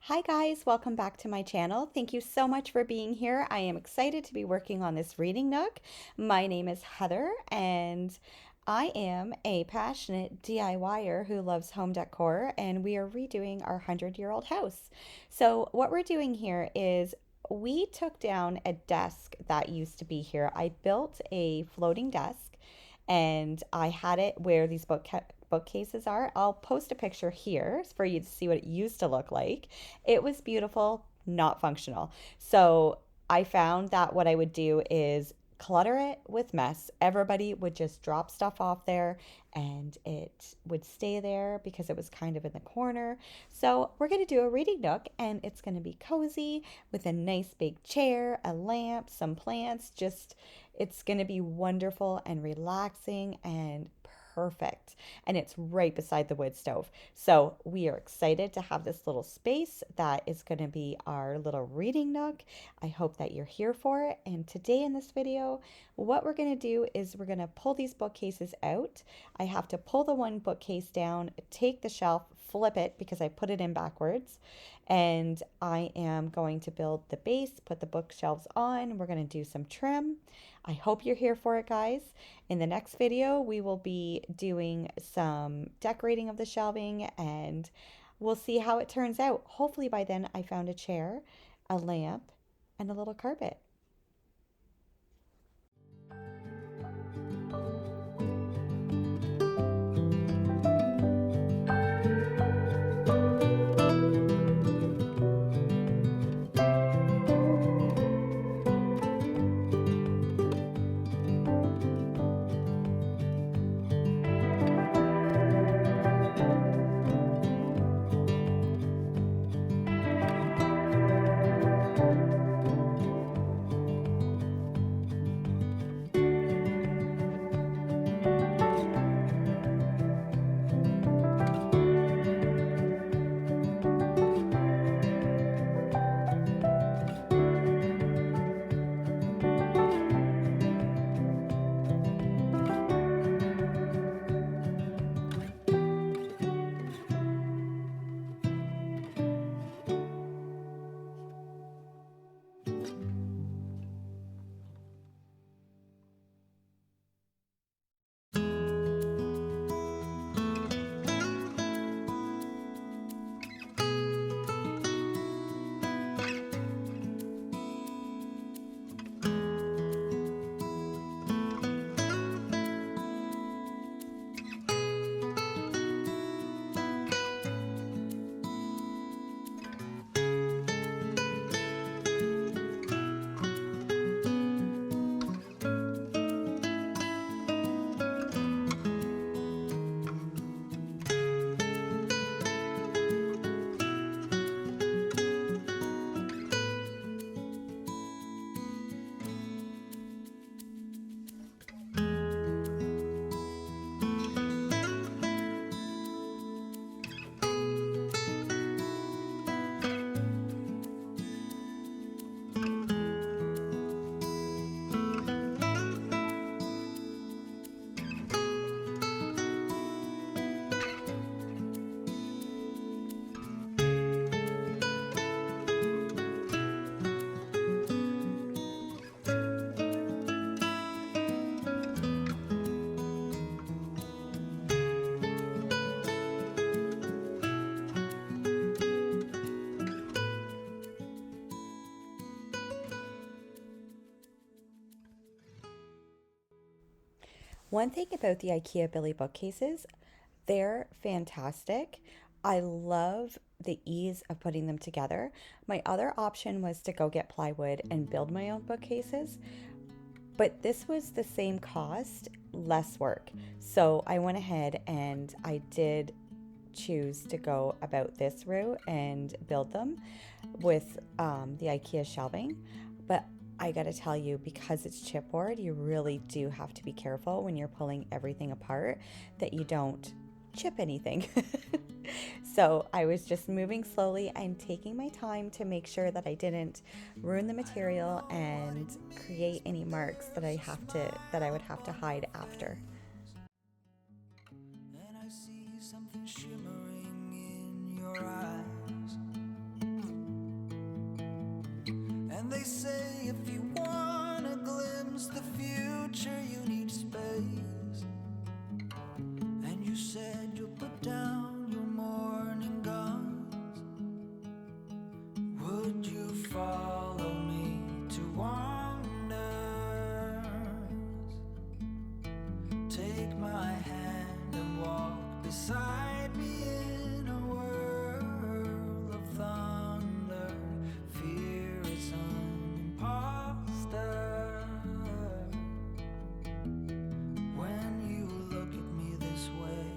Hi guys, welcome back to my channel. Thank you so much for being here. I am excited to be working on this reading nook. My name is Heather and I am a passionate DIYer who loves home decor, and we are redoing our 100-year-old house. So what we're doing here is we took down a desk that used to be here. I built a floating desk and I had it where these bookcases are. I'll post a picture here for you to see what it used to look like. It was beautiful, not functional. So I found that what I would do is clutter it with mess. Everybody would just drop stuff off there and it would stay there because it was kind of in the corner. So we're going to do a reading nook and it's going to be cozy with a nice big chair, a lamp, some plants. Just it's going to be wonderful and relaxing and perfect, and it's right beside the wood stove. So we are excited to have this little space that is going to be our little reading nook. I hope that you're here for it. And today in this video, what we're going to do is we're going to pull these bookcases out. I have to pull the one bookcase down, take the shelf, flip it because I put it in backwards, and I am going to build the base, put the bookshelves on. We're going to do some trim. I hope you're here for it, guys. In the next video, we will be doing some decorating of the shelving and we'll see how it turns out. Hopefully by then I found a chair, a lamp, and a little carpet. One thing about the IKEA Billy bookcases, they're fantastic. I love the ease of putting them together. My other option was to go get plywood and build my own bookcases, but this was the same cost, less work. So I went ahead and I did choose to go about this route and build them with the IKEA shelving. But I gotta tell you, because it's chipboard, you really do have to be careful when you're pulling everything apart that you don't chip anything. So I was just moving slowly and taking my time to make sure that I didn't ruin the material and create any marks that I would have to hide after. And I see something shimmering in your eyes. they say if you want to glimpse the future, you need space. And you said you'll put down your morning guns. Would you follow me to wonders? Take my hand and walk beside me in a world of thunder. Fear is an imposter. When you look at me this way,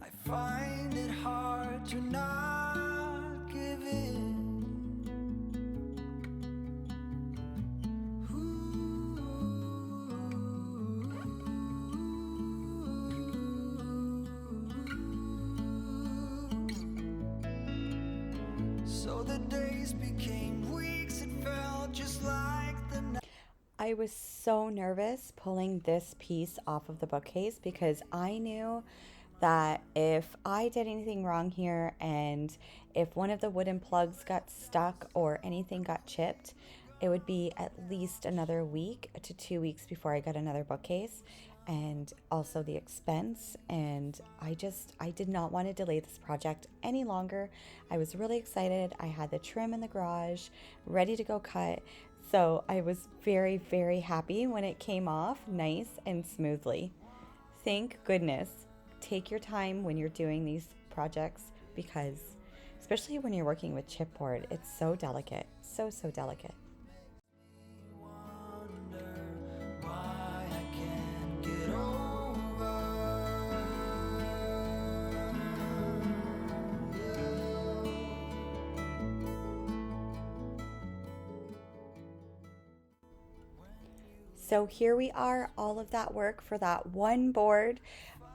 I find it hard to not give in. So the days became weeks, it felt just like the night. I was so nervous pulling this piece off of the bookcase because I knew that if I did anything wrong here and if one of the wooden plugs got stuck or anything got chipped, it would be at least another week to 2 weeks before I got another bookcase, and also the expense. And I did not want to delay this project any longer. I was really excited. I had the trim in the garage ready to go cut. So I was very, very happy when it came off nice and smoothly. Thank goodness. Take your time when you're doing these projects because, especially when you're working with chipboard, it's so delicate. So, so delicate. Wonder why I can't get over you. So here we are, all of that work for that one board,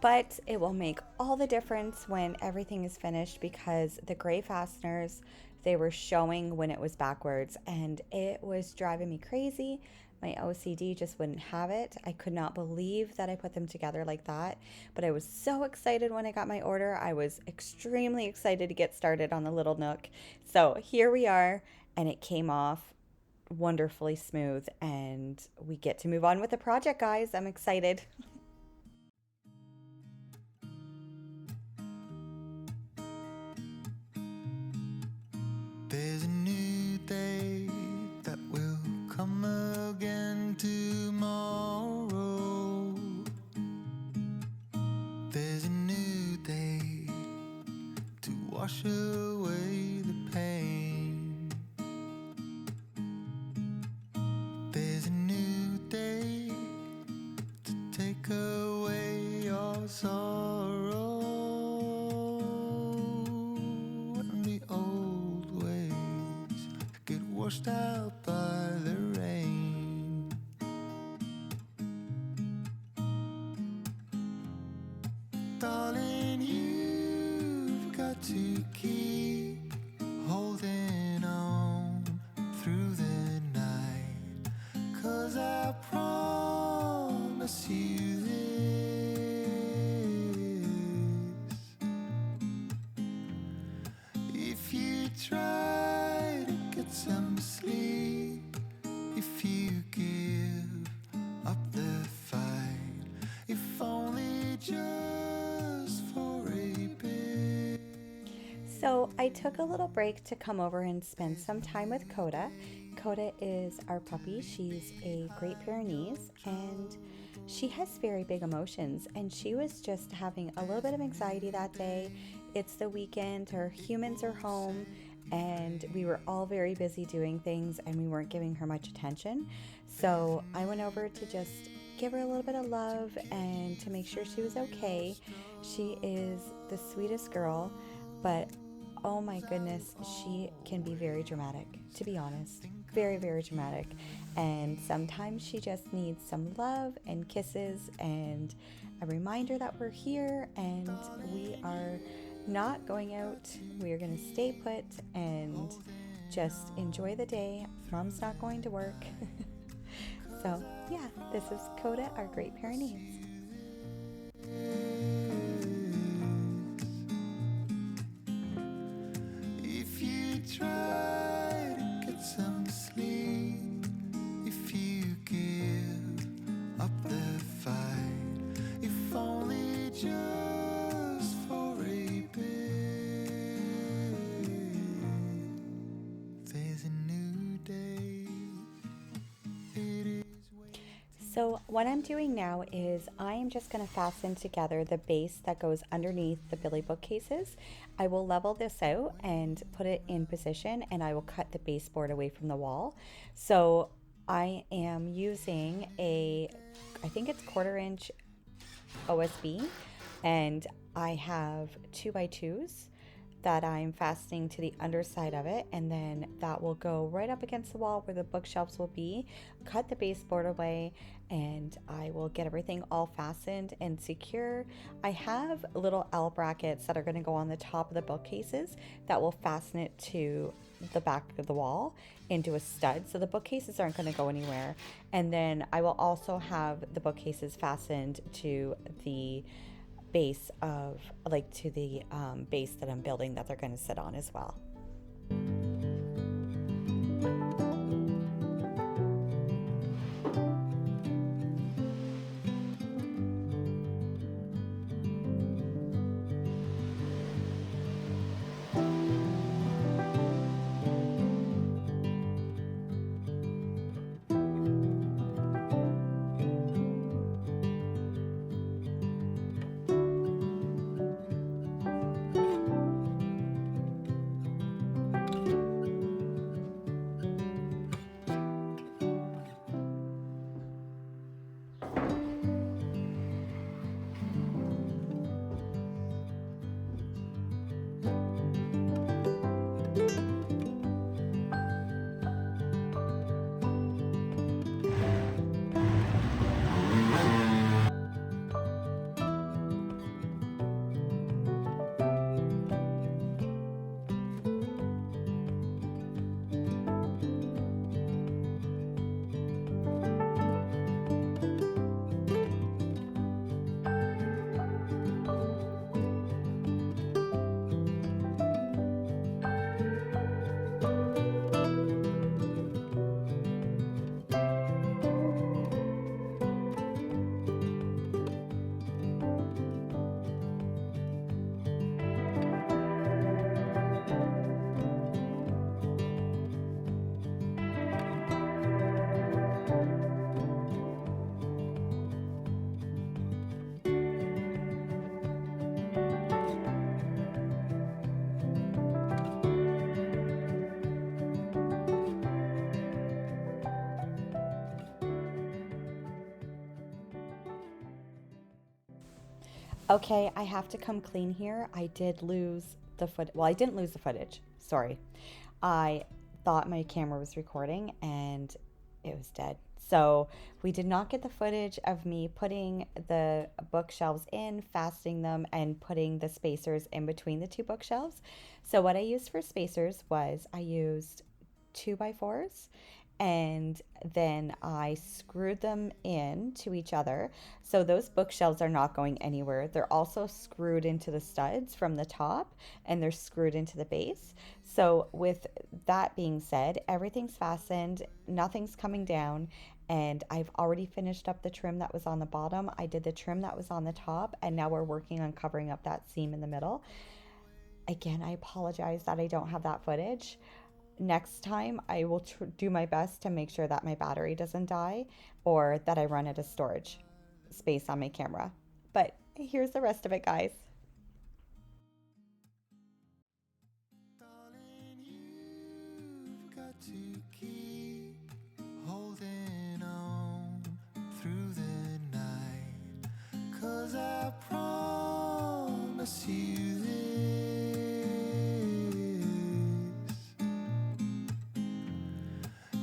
but it will make all the difference when everything is finished because the gray fasteners, they were showing when it was backwards and it was driving me crazy. My OCD just wouldn't have it. I could not believe that I put them together like that, but I was so excited when I got my order. I was extremely excited to get started on the little Nook. So here we are, and it came off wonderfully smooth, and we get to move on with the project, guys. I'm excited. There's a new day that will come again tomorrow. There's a new day to wash away the pain. There's a new day to take away your sorrow. And the old ways get washed out by the rain. Darling, you've got to keep holding on through the night, 'cause I promise you this: if you try to get some sleep, if you give up the fight, if only just for a bit. So I took a little break to come over and spend some time with Coda. Coda is our puppy. She's a Great Pyrenees, and she has very big emotions, and she was just having a little bit of anxiety that day. It's the weekend, her humans are home, and we were all very busy doing things, and we weren't giving her much attention. So I went over to just give her a little bit of love and to make sure she was okay. She is the sweetest girl, but oh my goodness, she can be very dramatic, to be honest. Very, very dramatic. And sometimes she just needs some love and kisses and a reminder that we're here and we are not going out. We are going to stay put and just enjoy the day. Mom's not going to work. So, yeah, this is Coda, our Great Pyrenees. If you try to get some sleep. If you give up the fight, if only just for a bit. There's a new day. It is waiting. So what I'm doing now is I am just going to fasten together the base that goes underneath the Billy bookcases. I will level this out and put it in position, and I will cut the baseboard away from the wall. So I am using I think it's 1/4 inch OSB, and I have 2x2s that I'm fastening to the underside of it, and then that will go right up against the wall where the bookshelves will be. Cut the baseboard away, and I will get everything all fastened and secure. I have little L brackets that are going to go on the top of the bookcases that will fasten it to the back of the wall into a stud, so the bookcases aren't going to go anywhere. And then I will also have the bookcases fastened to the base of to the base that I'm building that they're going to sit on as well. Okay, I have to come clean here. I did lose the foot. Well, I didn't lose the footage. Sorry. I thought my camera was recording and it was dead. So we did not get the footage of me putting the bookshelves in, fastening them, and putting the spacers in between the two bookshelves. So what I used for spacers was I used 2x4s, and then I screwed them in to each other. So those bookshelves are not going anywhere. They're also screwed into the studs from the top, and they're screwed into the base. So with that being said, everything's fastened, nothing's coming down, and I've already finished up the trim that was on the bottom. I did the trim that was on the top, and now we're working on covering up that seam in the middle. Again, I apologize that I don't have that footage. Next time, I will do my best to make sure that my battery doesn't die or that I run out of storage space on my camera. But here's the rest of it, guys. Darling, you've got to keep holding on through the night, 'cause I promise you this: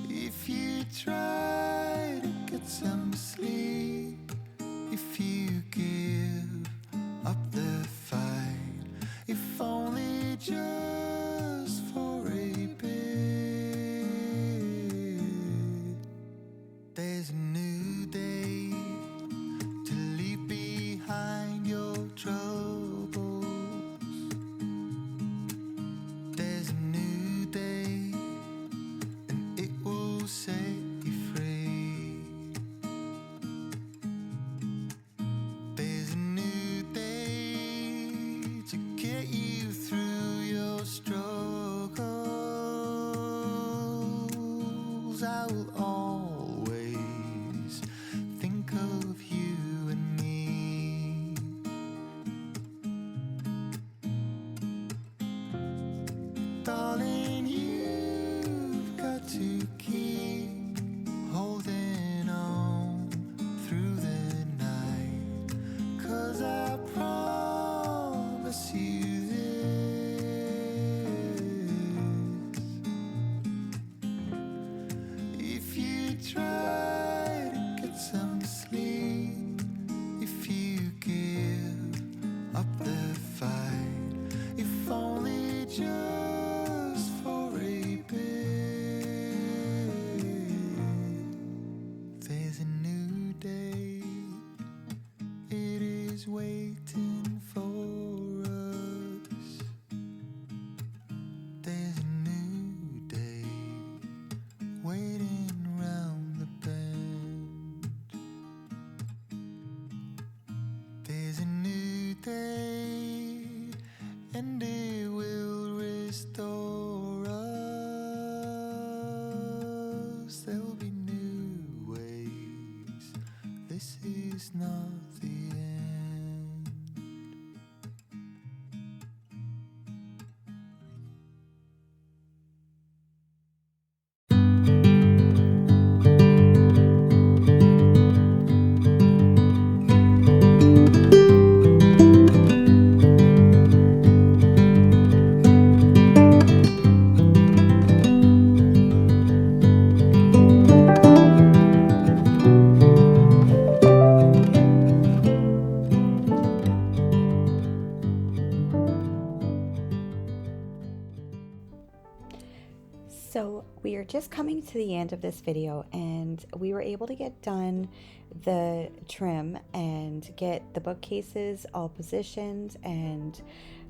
if you try to get some sleep, if you give up the fight, if only just for a bit, there's a new day to leave behind your troubles. There's a new day, and will always think of you and me. Darling, you've got to keep holding on through the night, 'cause I promise you this: if you try to get some sleep, if you give up the fight, if only just for a bit, there's a new day. It is waiting for us. There's a new day waiting round the bend. There's a new day, and it will restore us. There'll be new ways. This is not the end. So we are just coming to the end of this video, and we were able to get done the trim and get the bookcases all positioned and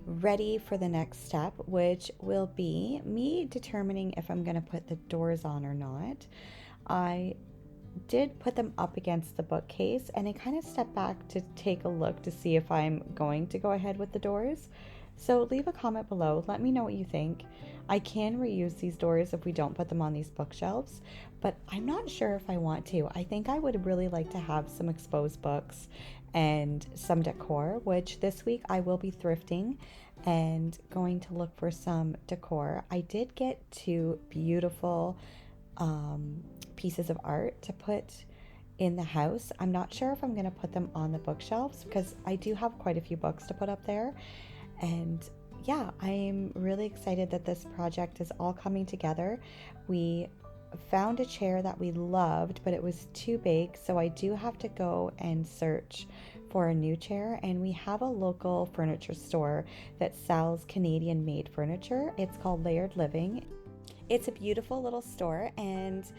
ready for the next step, which will be me determining if I'm going to put the doors on or not. I did put them up against the bookcase, and I kind of stepped back to take a look to see if I'm going to go ahead with the doors. So leave a comment below, let me know what you think. I can reuse these doors if we don't put them on these bookshelves, but I'm not sure if I want to. I think I would really like to have some exposed books and some decor, which this week I will be thrifting and going to look for some decor. I did get two beautiful pieces of art to put in the house. I'm not sure if I'm going to put them on the bookshelves because I do have quite a few books to put up there. And yeah, I'm really excited that this project is all coming together. We found a chair that we loved, but it was too big, so I do have to go and search for a new chair. And we have a local furniture store that sells Canadian made furniture. It's called Layered Living. It's a beautiful little store, and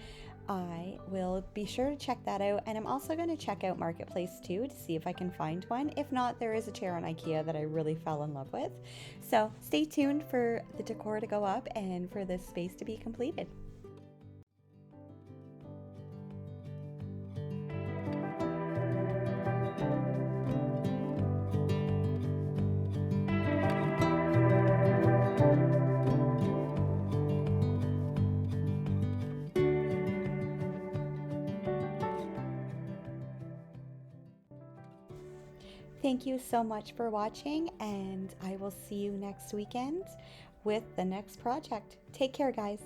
I will be sure to check that out. And I'm also going to check out Marketplace too to see if I can find one. If not, there is a chair on IKEA that I really fell in love with. So stay tuned for the decor to go up and for this space to be completed. Thank you so much for watching, and I will see you next weekend with the next project. Take care, guys.